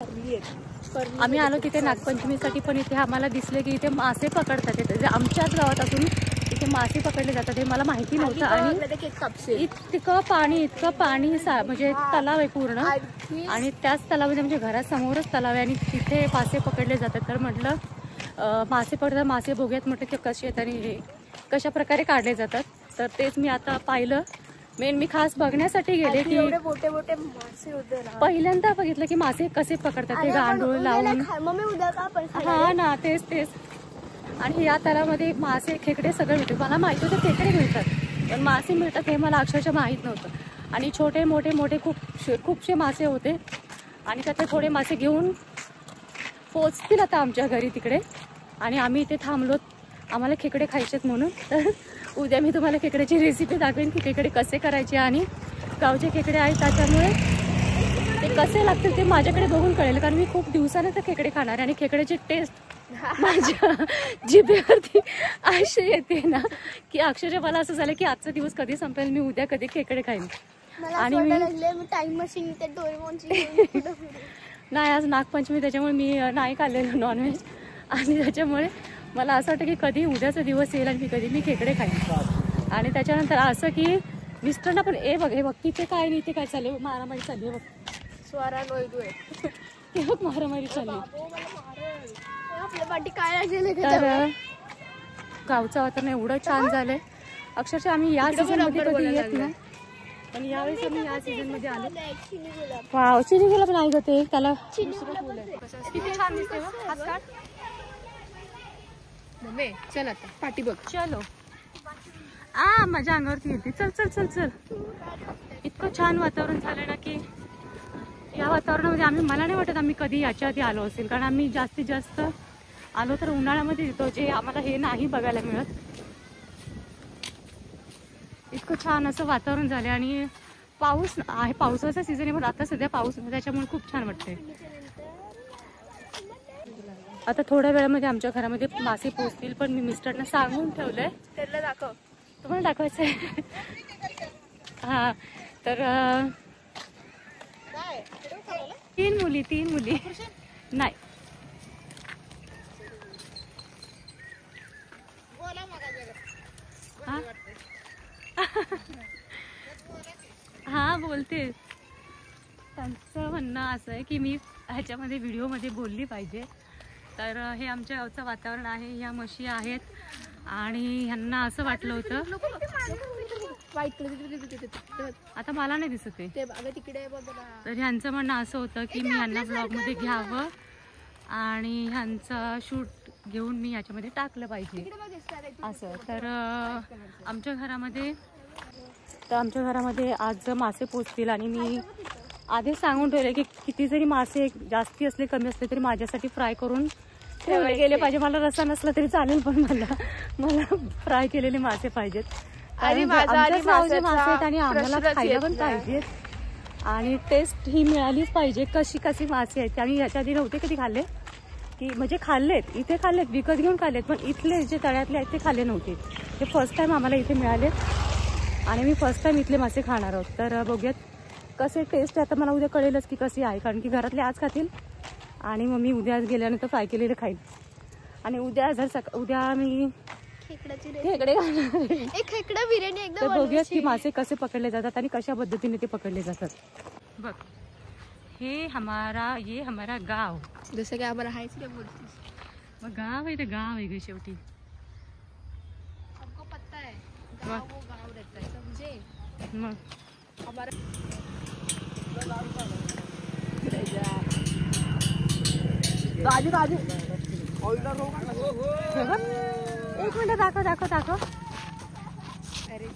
आम्ही आलो तिथे नागपंचमीसाठी, पण इथे आम्हाला दिसले की इथे मासे पकडतात. इथे आमच्याच गावात असून इथे मासे पकडले जातात हे मला माहिती नव्हतं. आणि इतकं पाणी म्हणजे तलाव आहे पूर्ण, आणि त्याच तलावामध्ये म्हणजे घरासमोरच तलाव आहे आणि तिथे मासे पकडले जातात. तर म्हटलं मासे पकडतात, मासे बघूयात म्हटलं ते कसे आहेत आणि हे कशा प्रकारे काढले जातात. तर तेच मी आता पाहिलं. मी खास बघण्यासाठी गेले की मोठे मोठे मासे होते. पहिल्यांदा बघितलं की मासे कसे पकडतात ते गांडूळ लावून. हा ना, तेच. आणि या तलावामध्ये मासे खेकडे सगळे मिळते. मला माहिती होतं खेकडे मिळतात, पण मासे मिळतात हे मला अक्षरशः माहीत नव्हतं. आणि छोटे मोठे खूपशे मासे होते. आणि त्यातले थोडे मासे घेऊन पोचतील आता आमच्या घरी तिकडे. आणि आम्ही इथे थांबलो, आम्हाला खेकडे खायचेत म्हणून. तर उद्या मी तुम्हाला खेकड्याची रेसिपी दाखवेन की खेकडे कसे करायचे. आणि गावचे खेकडे आहेत त्याच्यामुळे ते कसे लागतील ते माझ्याकडे बघून कळेल, कारण मी खूप दिवसाने तर खेकडे खाणार आहे. आणि खेकड्याची टेस्ट माझ्या जिभेवरती अशी येते ना की अक्षरशः मला असं झालं की आजचा दिवस कधी संपेल, मी उद्या कधी खेकडे खाईन. आणि मी टाइम मशीन नाही, आज नागपंचमी त्याच्यामुळे मी नाही खाल्लेलं नॉनव्हेज. आणि त्याच्यामुळे मला असं वाटतं की कधी उद्याचा दिवस येईल आणि कधी मी खेकडे खाईन. आणि त्याच्यानंतर असं की मिस्टरना पण हे बघ तिथे काय नाही, ते काय चालले मारामारी चालली बघ. स्वारा लोयदू आहे ते बघ मारामारी चालली. आपल्या पाठी काय तर गावचं वातावरण एवढं छान झालंय. अक्षरशः आम्ही या सीझन मध्ये कधी येत नाही, पण यावेळेस आम्ही या सीझन मध्ये आलो. वाव, चिनी गुलाब नाही ग ते, त्याला किती छान दिसते. चल आता पाठी बघ. चलो माझ्या अंगावरती येते. चल. इतकं छान वातावरण झालं ना की या वातावरणामध्ये मला नाही वाटत आम्ही कधी याच्या आधी आलो असेल, कारण आम्ही जास्तीत जास्त आलो तर उन्हाळ्यामध्ये येतो, जे आम्हाला हे नाही बघायला मिळत. इतकं छान असं वातावरण झालं. आणि पाऊस आहे, पावसाचा सीझन आहे, पण आता सध्या पाऊस नाही, त्याच्यामुळे खूप छान वाटतंय. आता थोड्या वेळामध्ये आमच्या घरामध्ये मासे पोचतील, पण मी मिस्टरना सांगून ठेवलंय. त्याला दाखव, तुम्हाला दाखवायचंय. हा, तर 3 मुली नाही. हा बोलते. त्यांचं म्हणणं असं आहे की मी ह्याच्यामध्ये व्हिडिओमध्ये बोलली पाहिजे. तर हे आमच्या गावचं वातावरण आहे, ह्या म्हशी आहेत. आणि ह्यांना असं वाटलं होतं, आता मला नाही दिसत आहे, तर ह्यांचं म्हणणं असं होतं की मी ह्यांना ब्लॉगमध्ये घ्यावं आणि ह्यांचा शूट घेऊन मी ह्याच्यामध्ये टाकलं पाहिजे असं. तर आमच्या घरामध्ये आज मासे पोचतील. आणि मी आधीच सांगून ठेवले की किती जरी मासे जास्ती असले कमी असले तरी माझ्यासाठी फ्राय करून ठेवले गेले पाहिजे. मला रस्सा नसला तरी चालेल, पण मला फ्राय केलेले मासे पाहिजेत. आणि मासे आहेत आणि आम्हाला खायला पण पाहिजेत. आणि टेस्ट ही मिळालीच पाहिजे कशी मासे आहेत. आणि ह्याच्या आधी नव्हते कधी खाल्ले, की म्हणजे खाल्लेत, इथे खाल्लेत, विकत घेऊन खाल्लेत, पण इथले जे तळ्यातले आहेत ते खाल्ले नव्हते. ते फर्स्ट टाइम आम्हाला इथे मिळालेत आणि मी फर्स्ट टाइम इथले मासे खाणार आहोत. तर बघूयात कसे टेस्ट आहे. आता मला उद्या कळेलच की कशी आहे, कारण की घरातले आज खातील आणि मग मी उद्या गेल्यानंतर फ्राय केलेलं खाईल. आणि उद्या उद्या मी खेकडे खेकडा बिर्याणी एकदम. तर बघूयात की मासे कसे पकडले जातात आणि कशा पद्धतीने ते पकडले जातात. बघ, ये हमारा गाव, जसं की आम्हाला हायच काय बोलतेस. मग गाव आहे, ते गाव आहे ग शेवटी. हमको पता है गाव वो गाव रहता है, समझे. मग हमारा राजू एक मिनिट दाखव. अरे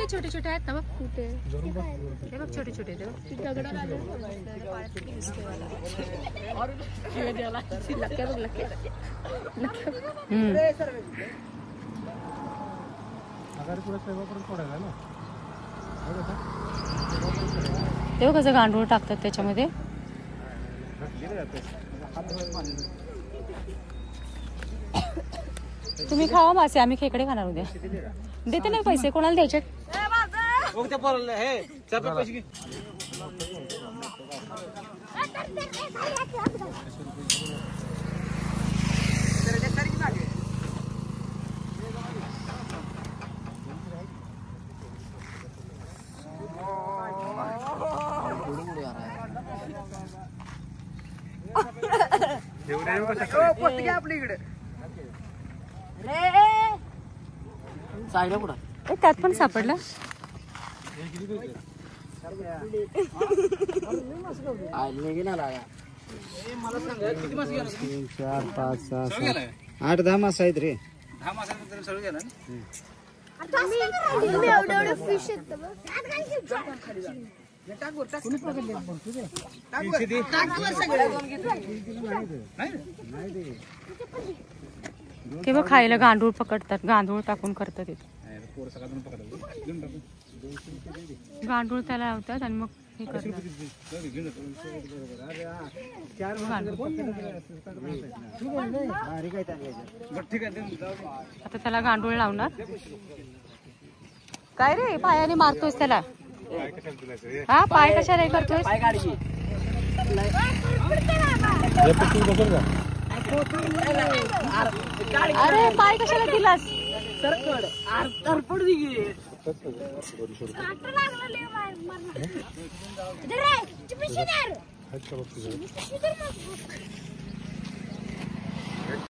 छोटे आहेत ना बघ. कुठे हे बघ छोटे तेव्हा कसं गांडूळ टाकतात त्याच्यामध्ये. तुम्ही खावा मासे, आम्ही खेकडे खाणार उद्या. देते नाही पैसे, कोणाला द्यायचे. आपल्या इकडे त्यात पण सापडला. 3, 4, 5, 6, 7, 8, 10 मासे आहेत रे. 10 माशांचं सगळं गेलं ना. किंवा खायला गांडूळ पकडतात, गांडूळ टाकून करतात ते. गांडूळ त्याला लावतात आणि मग हे करतात. आता त्याला गांडूळ लावणार. काय रे पायाने मारतोयस त्याला? हा पाय कशाला करतोय? अरे पाय कशाला दिलास?